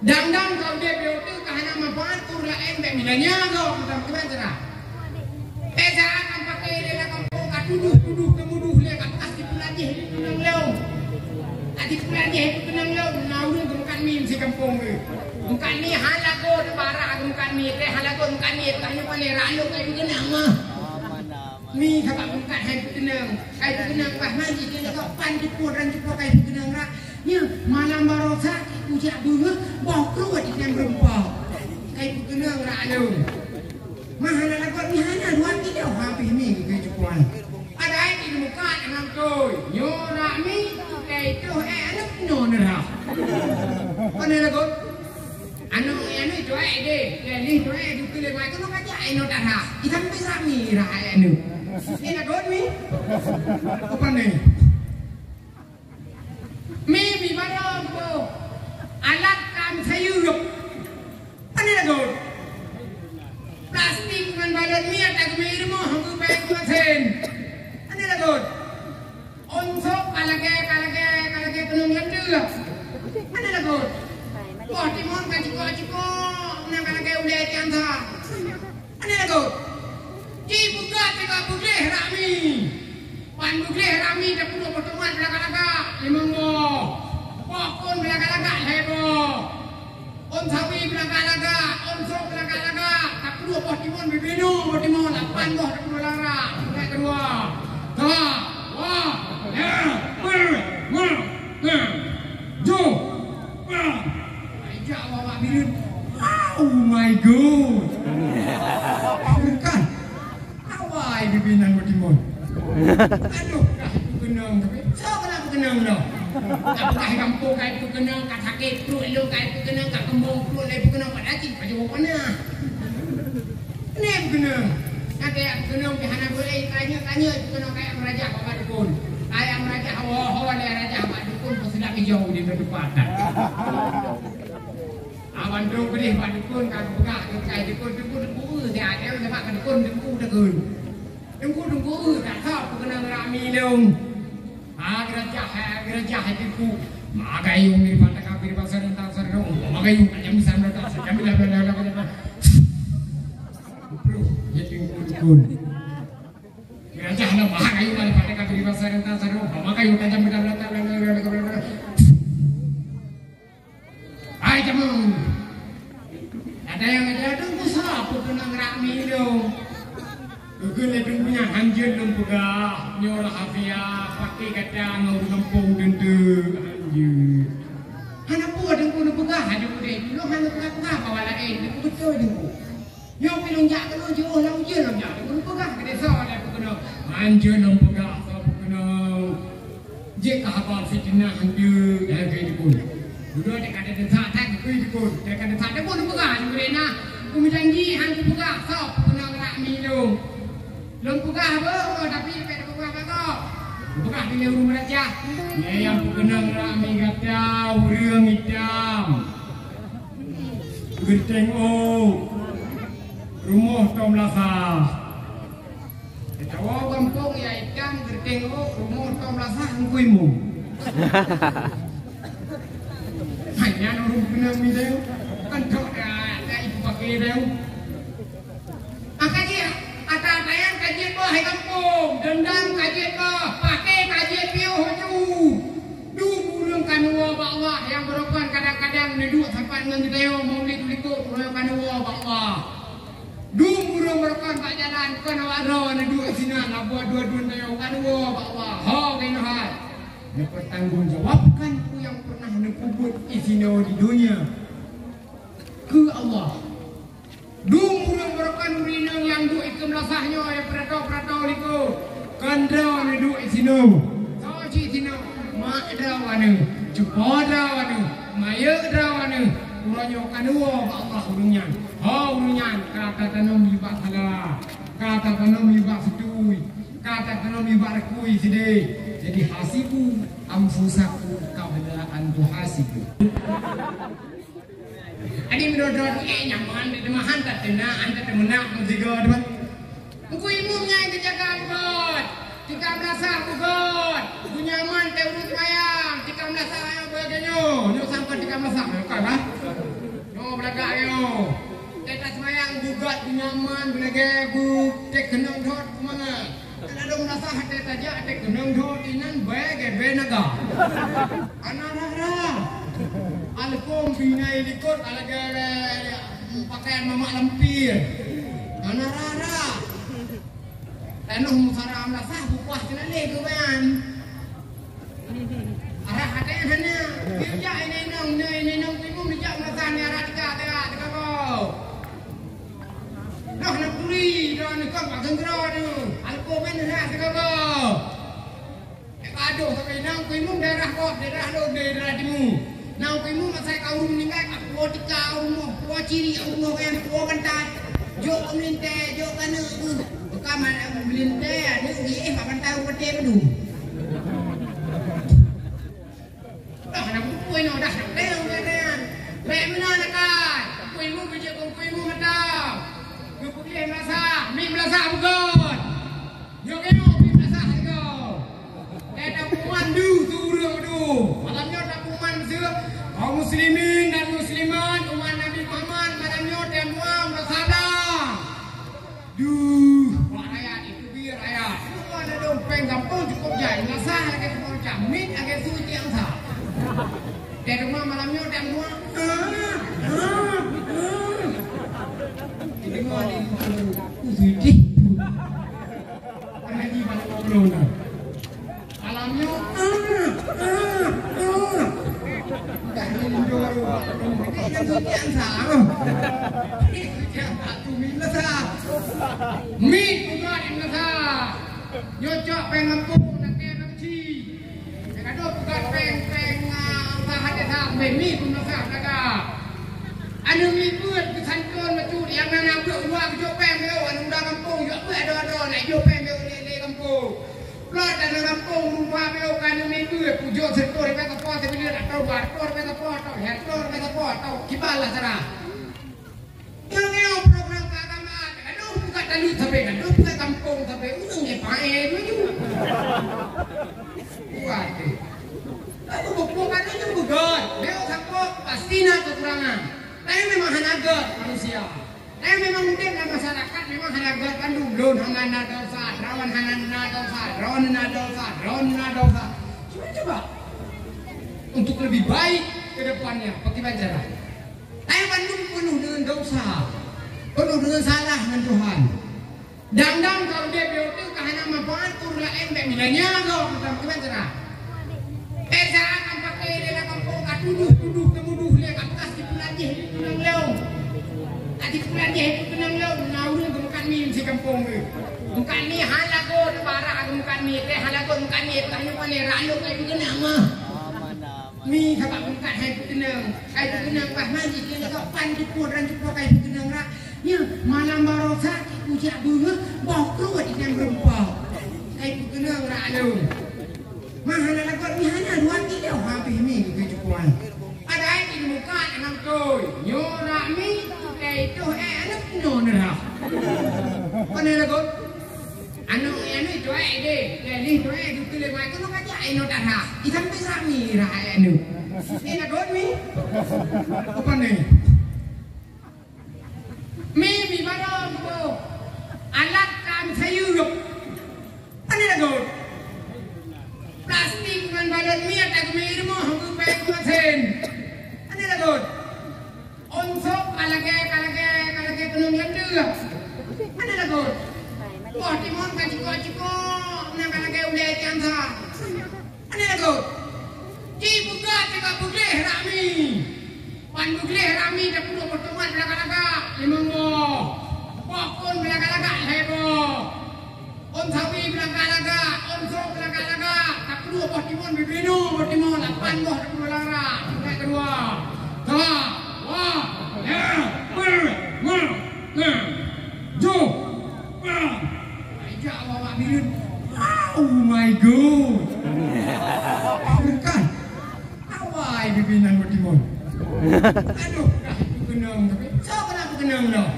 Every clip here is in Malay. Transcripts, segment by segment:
Dang-dang kau dia beauty kahana mapatur la embek milanya kau kita kena cerah. Jangan kan pakai dia kampung katuduh kemuduh dia kat asli pulajih kenang leu. Adik pulajih kenang leu naurun bukan min si kampung ni. Bukan ni halago tu bara bukan ni teh halago bukan ni tanya pada ralu kai kenang mah. Ni kakak bukan hai kenang. Kai kenang pas mandi dia kau pan di puran di kai kenang rak. Nya malam barosa ujak bunga bau keruat ikan rempah. Kai kenang ralu. Mahal lagu ni hanya dua tiga hampir ni ke Jepun. Ada ai di muka dengan tôi. Nyora mi kai tu anak nonera. Mana lagu? Anu tu ai de. Ni tu ai du kile mai tu nak aja ai no dah. Kita bisa mi ra anu. Ni lagu mi. Apa ni? Mi barang tu. Alat kam sayup. Mana lagu? Plastik dengan badan ni ada kemiri mah aku bayar kuasin. Ani lagut. Onsok kalage penung lendu. Ani lagut. Wah timon kaciko nang kalage ulai tiansa. Ani lagut. Ki buka tega bukleh rami. Pan bukleh rami dah perlu pertemuan belaka-laka. Limang mo. Pokon belaka-laka lebo. Onsawi belaka-laka, onsok belaka-laka. Tak perlu boh timon bibinu, boh timon lapan boh tak perlu lara. Yang kedua, jo, ajak bawa bilun. Oh my God, bukan, awai bibinan boh timon. Aduh, aku kenang tapi, siapa nak aku kenang dah? Apakah kampung kaya itu kenang, kat sakit perut lu kaya itu kenang, kat kembung perut lu kenang, kat dacik, kat jauh mana? Ini aku kenang. Nanti aku kenang, kehana boleh tanya aku kenang kaya meraja bapak dukun. Kaya meraja hawa dia raja bapak dukun, pun sedap hijau di depan. Awan tu beri bapak dukun, kaya pegak, kaya dukun, dia ada, dia bapak dukun, dukun. Tak tahu aku kenang rami dong. Gerajah hatiku magayung di pantai kafir pasar dan tasar dong magayung tajam di sana tak sajam bila jadi kun gerajah na magayung di pantai kafir pasar dan tasar dong magayung tajam bila ay jamu ada yang ada musa apa kenang rami dong Gugun ledung punya hanjir dong pegah nyorah hafia pakai kata ngau kampung dendu hanjir. Hana buat dengku nu pegah ada udah lu hana pegah bawala dengku betul dengku. Yo pilung jak kalau jauh lah ujian lah jak dengku pegah ke desa ada pegah hanjir dong pegah apa pegah. Jika habal fitnah hanjir dah kayak dengku. Dulu ada kata desa tak kayak dengku. Ada kata desa dengku nu pegah juga na. Aku menjanji hanjir pegah so pegah nak minum. Belum pegah apa, tapi pada pegah kau. Pegah di rumah raja. Yang kenang rami kata urang hitam. Genteng rumah Tom Lasa. Tahu kampung ya hitam genteng rumah Tom Lasa ngkuimu. Hanya orang kenang mideu kan tok ada ibu pakai deu. Atayan kajian boh hai kampung, dendam kajian boh, pakai kajian piu hoju. Du burung kanua bawah yang berokan kadang-kadang neduk sampai dengan kita mau likut royo kanua bawah. Du burung berokan pak jalan kan awaro neduk sini nak buat dua-dua tayo kanua bawah. Ha kainuhan. Bertanggungjawabkan ku yang pernah nekubut isino di dunia ke Allah. Dumurung berkan rinang yang du ikam lasahnya ya prato liku kandra ne du isino saji sino ma drawanu cepodrawanu maya drawanu ulanyo kanua Allah urunyan ha urunyan kata tanam libak salah kata tanam libak setui kata tanam libak rekui side jadi hasibu amfusaku qabla an tuhasibu. Adi menodot nyaman di mahan tak tenang anda temenak menjaga depan. Aku imumnya yang kejaga God. Jika merasa aku God, aku nyaman te urut mayang. Jika merasa ayam badanyo, nyo sampai jika merasa kan? No belagak yo. Kita semayang bugat nyaman belage bu tek kenong dot kumanga. Kada dong rasa hate taja tek kenong dot inan bage benaga. Anarara. Alkom binai likut alagare pakaian mamak lampir. Anarara. Tanuh musaram rasah buah kena lego ban. Arah hate hanya kerja ini nong ibu bijak masan arah dekat kau. Dah nak puri, dah nak kau makan kerana tu. Alko benar kau. Aduh sampai nang ibu daerah kau, daerah lo daerah timu. Nang ibu masa kau meninggal, aku tika rumah, aku ciri rumah yang aku kantat. Jok melinte, jok kana aku. Bukan mana melinte, ada segi makan tahu pete bedu. Dah nak kuih no dah teu kan. Lek mana nak kan? Kuihmu bijak kuihmu matang. Kuih melasa, mi melasa bukan. Yo keno mi melasa ko. Ada pemandu turun tu. Malamnya ada pemandu kaum muslimin dan muslimat umat Nabi Muhammad malamnya dan muam bersadar. Duh, rakyat itu biar rakyat. Semua ada dompeng kampung cukup jai. Melasa lagi cukup jamin lagi suci yang sah. Dari rumah malamnya dan rumah. Ini mah di suci. Ada di mana ngobrol nak? Malamnya. Tak hindu. Ini yang suci yang sah. Yang satu minta sah. Min juga minta sah. Nyocok pengampung nak kenci. Kalau bukan peng hati tak bemi pun nak ada. Anu mi buat kesanton macam yang nak buat uang jok peng meo anu dah kampung jok buat ada nak jok peng meo le kampung. Plot dan kampung rumah meo kan mi buat pujo setor ke apa sebila nak tahu bar tor ke apa tahu hetor ke apa tahu kibala sana. Yang meo program keagamaan aduh bukan tadi sampai aduh bukan kampung sampai urang ke pae tu. Buat aku bukan itu bukan. Dia takut pasti nak kekurangan. Tapi memang hanagat manusia. Tapi memang mungkin dalam masyarakat memang hanagat kan dulu hangan dosa, rawan hangan dosa, rawan dosa. Coba untuk lebih baik ke depannya bagaimana cara? Tapi Bandung penuh dengan dosa, penuh dengan salah dengan Tuhan. Dang kalau dia itu kahana manfaat kurang embek milanya kau bagaimana cara? Saat nampak dia nak kampung kat tuduh kemuduh dia kat bekas di pelajih di Penang Leong. Di pelajih di Penang Leong nauru kemukan mi si kampung tu. Mukan mi halago barang kemukan mi teh halago mukan mi tanya mana ralu kai kenang mah. Mi kakak mukan hai kenang. Kai kenang pas mandi dia nak pan di puran di kai kenang rak. Nya malam barosa ujak bunga bau keluar di dalam rempah. Kai kenang ralu. Mahal lagu ni hanya 2 kilo habis ni kecukupan. Ada ini muka anak koi. Nyorak mi itu anak nyorak. Mana lagu? Anu itu deh. Jadi itu itu kilo mai kau nak aja ino darah. Ikan besar ni raya anu. Ini lagu mi. Apa ni? Mi barang tu. Alat kam sayur. Mana lagu? Plastik dengan balon minyak tak kemiri mo hanggu pek masin. Ani lagot. Onsok kalage penuh lendu. Ani lagot. Wah timon kaciko nak kalage udah cansa. Ani lagot. Ci buka cakap bukleh rami. Pan bukleh rami dah perlu pertemuan belaka-laka. Limang mo. Pokon belaka-laka hebo. Om sawi belaka-laka. Om sok belaka-laka. Kedua buah timun berbinu, buah timun 8 buah kedua lara. Yang kedua, jo, ajak bawa birin. Oh my god, bukan, awai bibinan buah timun. Aduh, dah itu kenang tapi, so kenapa kenang dah?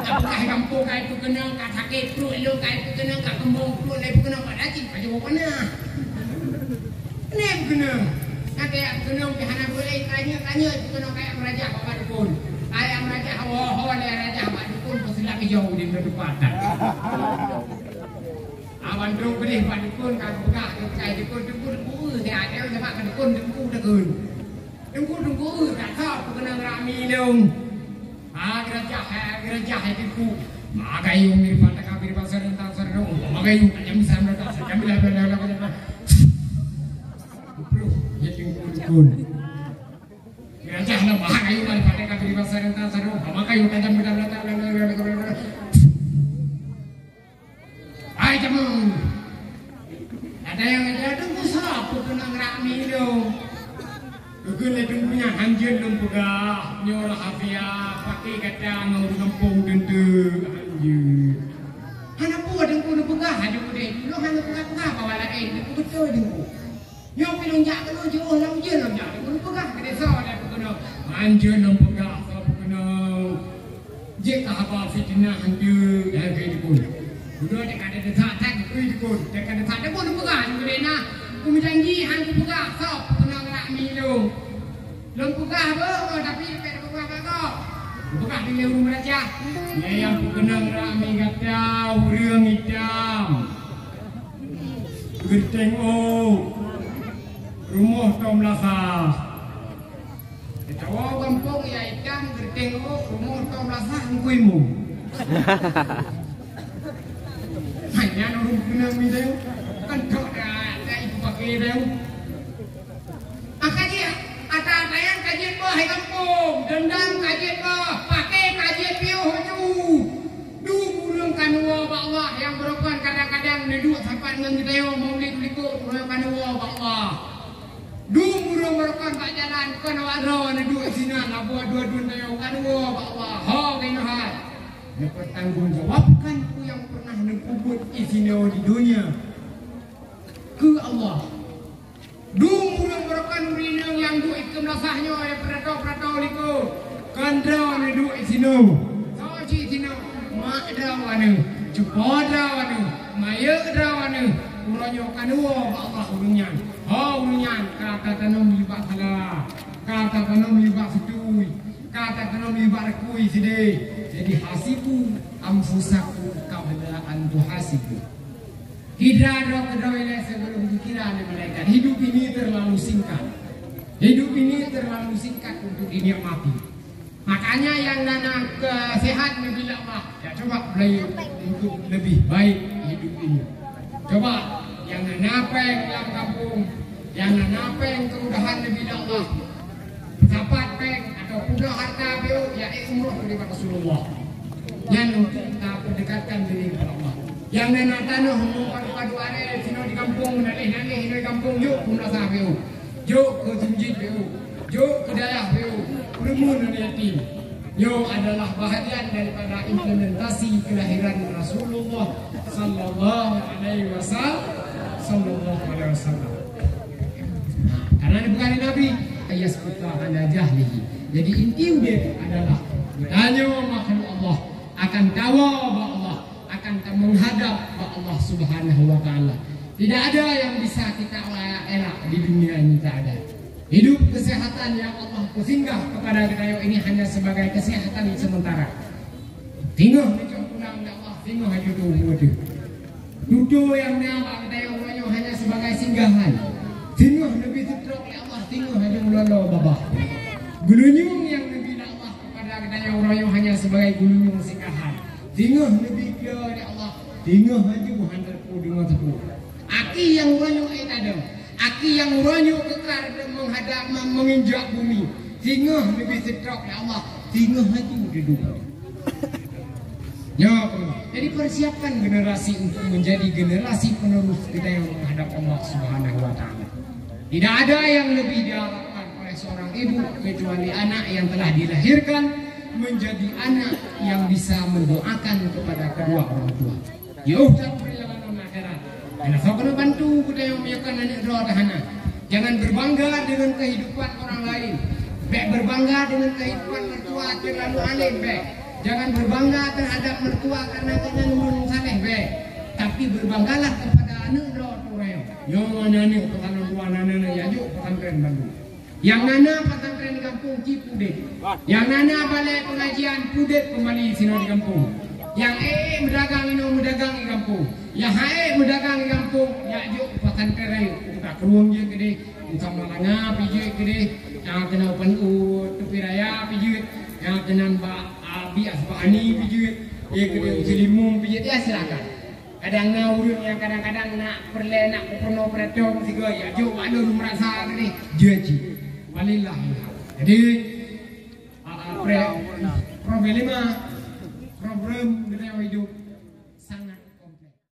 Apakah kampung kau itu kenang, kat sakit perut lu kau itu kenang, kat kembung perut lu kenang, kat daging, kat jauh mana? Ini kenang. Ada yang kenal kehana boleh tanya kenal kayak meraja bapak dukun. Ayah meraja hawa le raja bapak dukun pesilap hijau di depan. Awan dulu beri bapak dukun kan buka kayak dukun dia ada sama kan dukun degun. Dukun tak tahu kena rami dong. Gereja hatiku. Maka yung mirpan tak kabir pasar tentang sarung. Maka yung kanyang bisa mereka kami lah. Jadi dukun. Gereja na maka yung mirpan tak kabir pasar tentang sarung. Maka yung kanyang bisa mereka. Ay jamong. Ada yang ada musab kena rami dong. Dukun le punya hanjir dong pegah nyolah hafia pakai kata ngau di kampung dende hanjir. Hana buat dengku pegah ada bude lo hana pegah bawa lain dengku betul dengku. Nyok pilon jak kalau jauh lam je lam jak dengku pegah kena so ada pegah hanjir dong pegah so pegah. Jika apa fitnah hanjir dah ke dengku. Dulu ada kata tak dengku ada kata tak dengku pegah bude na. Aku janji hantu pegah so pegah rami lo. Belum pegah apa tapi pegah kok. Pegah di rumah raja. Yang kenang rami kata urang hitam. Gerteng rumah Tom Lasa. Tahu kampung ya hitam gerteng rumah Tom Lasa angkuimu. Hanya orang kenang itu kan tak ada ibu pakai itu. Kajian kajian boh hai kampung dendam kajian boh pakai kajian piu haju du burung kanua Allah yang berokan kadang-kadang neduk sampai dengan kita yo maulid likut burung kanua Allah du burung berokan pak jalan kan waro neduk sini labu dua-dua tayo kanua Allah ha kena hai dapat tanggung jawabkan ku yang pernah nekubut isino di dunia ke Allah. Dumurang berakan urinang yang du ikam lasahnya ya perato liko kandra ne du isino soji isino mak dawane cupoda wane maya dawane uronyo kanua Allah urunyan urunyan kata tanam libak salah kata tanam libak setui kata tanam libak rekui side jadi hasibu amfusaku qabla an tuhasibu. Tidak ada kedawainya sebelum dikira oleh malaikat. Hidup ini terlalu singkat. Hidup ini terlalu singkat untuk dinikmati. Makanya yang nana kesehat Nabi Allah. Ya coba beli untuk lebih baik hidup ini. Coba yang nana peng dalam kampung, yang nana peng kemudahan Nabi Allah. Sapat peng atau pudah harta beliau ya umroh dari Rasulullah. Yang untuk kita berdekatkan diri kepada Allah. Yang nana tanah padu are sino di kampung nalih di kampung yuk kumla sahabu yuk ke jinjit beu yuk ke daerah beu rumun yatim yuk adalah bahagian daripada implementasi kelahiran Rasulullah sallallahu alaihi wasallam. Karena bukan Nabi ayas putra anda jahlihi. Jadi inti dia adalah bertanya makhluk Allah akan tawa bahwa akan menghadap Allah Subhanahu wa taala. Tidak ada yang bisa kita elak di dunia ini, tak ada. Hidup kesehatan yang Allah singgah kepada kita ini hanya sebagai kesehatan sementara. Tinggal dicokunang Allah, tinggal haju tu. Dudu yang nyawa kita yang hanya sebagai singgahan. Tinggal lebih setrok oleh Allah, tinggal haju lolo babah. Gulunyung yang lebih Allah kepada kita yang hanya sebagai gulunyung singgahan. Tinggal lebih dia oleh Allah, tinggal haju hantar ku dengan tepu. Aki yang uranyo ada, aki yang uranyo kekar menghadap menginjak bumi. Tinggal lebih setrok oleh Allah, tinggal haju duduk. Ya, jadi persiapkan generasi untuk menjadi generasi penerus kita yang menghadap Allah Subhanahu wa taala. Tidak ada yang lebih diharapkan oleh seorang ibu kecuali anak yang telah dilahirkan menjadi anak yang bisa mendoakan kepada kedua orang tua. Yo, tak perjalanan akhirat. Karena kau kena bantu kita yang menyakan anak doa tahana. Jangan berbangga dengan kehidupan orang lain. Baik berbangga dengan kehidupan mertua terlalu alim baik. Jangan berbangga terhadap mertua karena kena nurun saleh baik. Tapi berbanggalah kepada anak doa tuai Yang mana ni pesantren dua nana ya yuk pesantren Bandung. Yang nana pesantren di kampung Cipudet. Yang nana balai pengajian Pudet kembali sini di kampung. Yang berdagang ini berdagang di kampung. Yang berdagang di kampung ya yuk pesantren udah keruang je gede. Sama langa pijit gede. Yang kena open tepi raya pijit. Yang kena abi asbani pijit. Ya gede selimung pijit ya silakan. Kadang ngawurun yang kadang-kadang nak perle nak penuh peretong tiga ya jo anu merasa ni jeji walillah. Jadi problem kita hidup